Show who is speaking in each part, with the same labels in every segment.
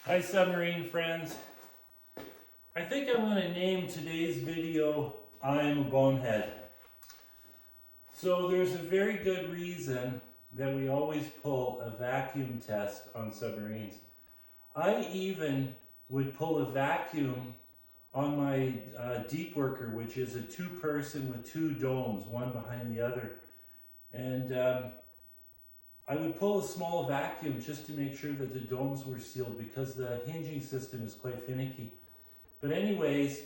Speaker 1: Hi submarine friends. I think I'm going to name today's video I'm a Bonehead. So there's a very good reason that we always pull a vacuum test on submarines. I even would pull a vacuum on my deep worker, which is a two-person with two domes, one behind the other. And I would pull a small vacuum just to make sure that the domes were sealed because the hinging system is quite finicky. But anyways,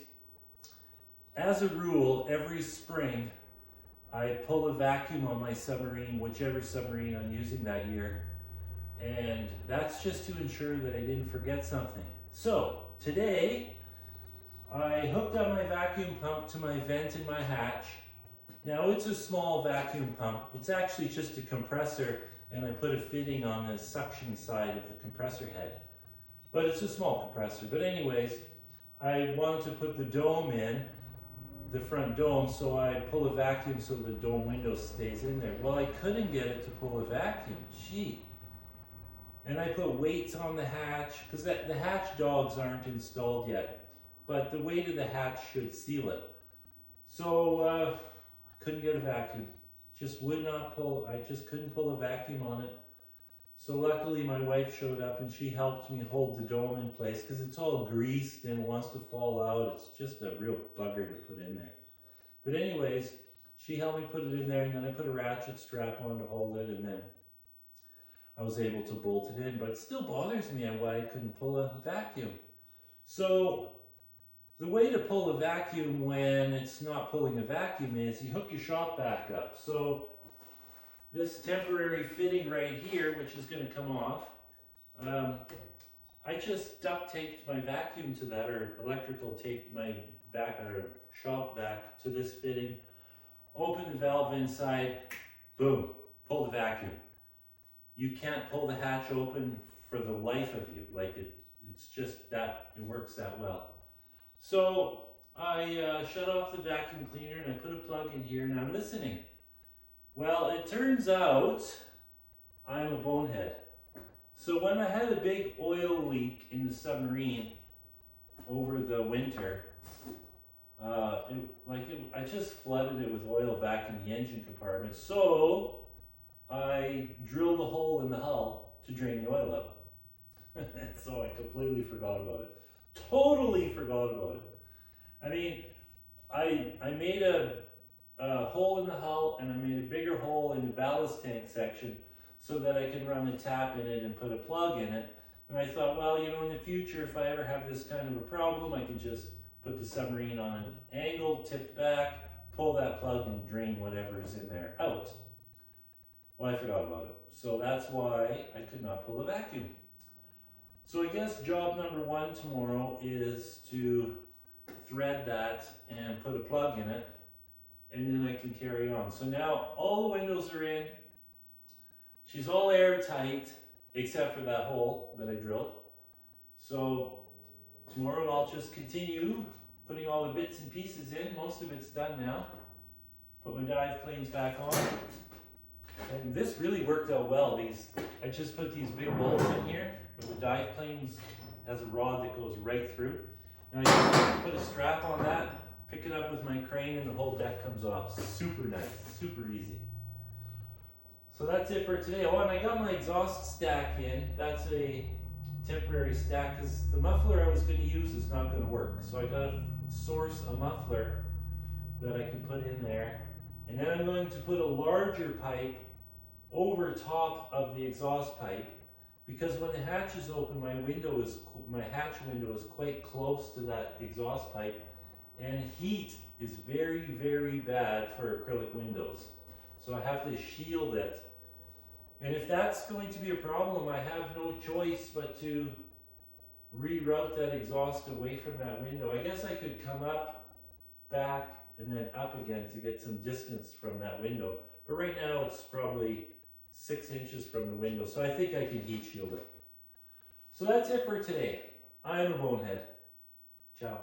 Speaker 1: as a rule, every spring I pull a vacuum on my submarine, whichever submarine I'm using that year. And that's just to ensure that I didn't forget something. So today I hooked up my vacuum pump to my vent in my hatch. Now it's a small vacuum pump. It's actually just a compressor, and I put a fitting on the suction side of the compressor head. But it's a small compressor. But anyways, I wanted to put the dome in, the front dome, so I pull a vacuum so the dome window stays in there. Well, I couldn't get it to pull a vacuum. Gee. And I put weights on the hatch, because the hatch dogs aren't installed yet. But the weight of the hatch should seal it. So I couldn't get a vacuum. Just would not pull, I just couldn't pull a vacuum on it. So luckily my wife showed up and she helped me hold the dome in place because it's all greased and wants to fall out. It's just a real bugger to put in there. But anyways, she helped me put it in there, and then I put a ratchet strap on to hold it, and then I was able to bolt it in. But it still bothers me why I couldn't pull a vacuum. So the way to pull a vacuum when it's not pulling a vacuum is you hook your shop vac up. So this temporary fitting right here, which is going to come off, I just duct taped my vacuum to that, or electrical taped my shop vac to this fitting, open the valve inside, boom, pull the vacuum. You can't pull the hatch open for the life of you. Like it's just that, it works that well. So I shut off the vacuum cleaner and I put a plug in here, and I'm listening. Well, it turns out I'm a bonehead. So when I had a big oil leak in the submarine over the winter, I just flooded it with oil back in the engine compartment. So I drilled a hole in the hull to drain the oil out. So I completely forgot about it. Totally forgot about it. I mean, I made a hole in the hull, and I made a bigger hole in the ballast tank section so that I can run a tap in it and put a plug in it. And I thought, well, you know, in the future, if I ever have this kind of a problem, I can just put the submarine on an angle, tipped back, pull that plug, and drain whatever is in there out. Well, I forgot about it. So that's why I could not pull a vacuum. So I guess job number one tomorrow is to thread that and put a plug in it, and then I can carry on. So now all the windows are in. She's all airtight except for that hole that I drilled. So tomorrow I'll just continue putting all the bits and pieces in. Most of it's done now. Put my dive planes back on. And this really worked out well. I just put these big bolts in here, but the dive planes has a rod that goes right through. And I just put a strap on that, pick it up with my crane, and the whole deck comes off. Super nice, super easy. So that's it for today. Oh, and I got my exhaust stack in. That's a temporary stack because the muffler I was going to use is not going to work. So I got to source a muffler that I can put in there. And then I'm going to put a larger pipe over top of the exhaust pipe, because when the hatch is open, my hatch window is quite close to that exhaust pipe, and heat is very, very bad for acrylic windows. So I have to shield it. And if that's going to be a problem, I have no choice but to reroute that exhaust away from that window. I guess I could come up, back, and then up again to get some distance from that window. But right now it's probably 6 inches from the window, so I think I can heat shield it. So that's it for today. I'm a bonehead. Ciao.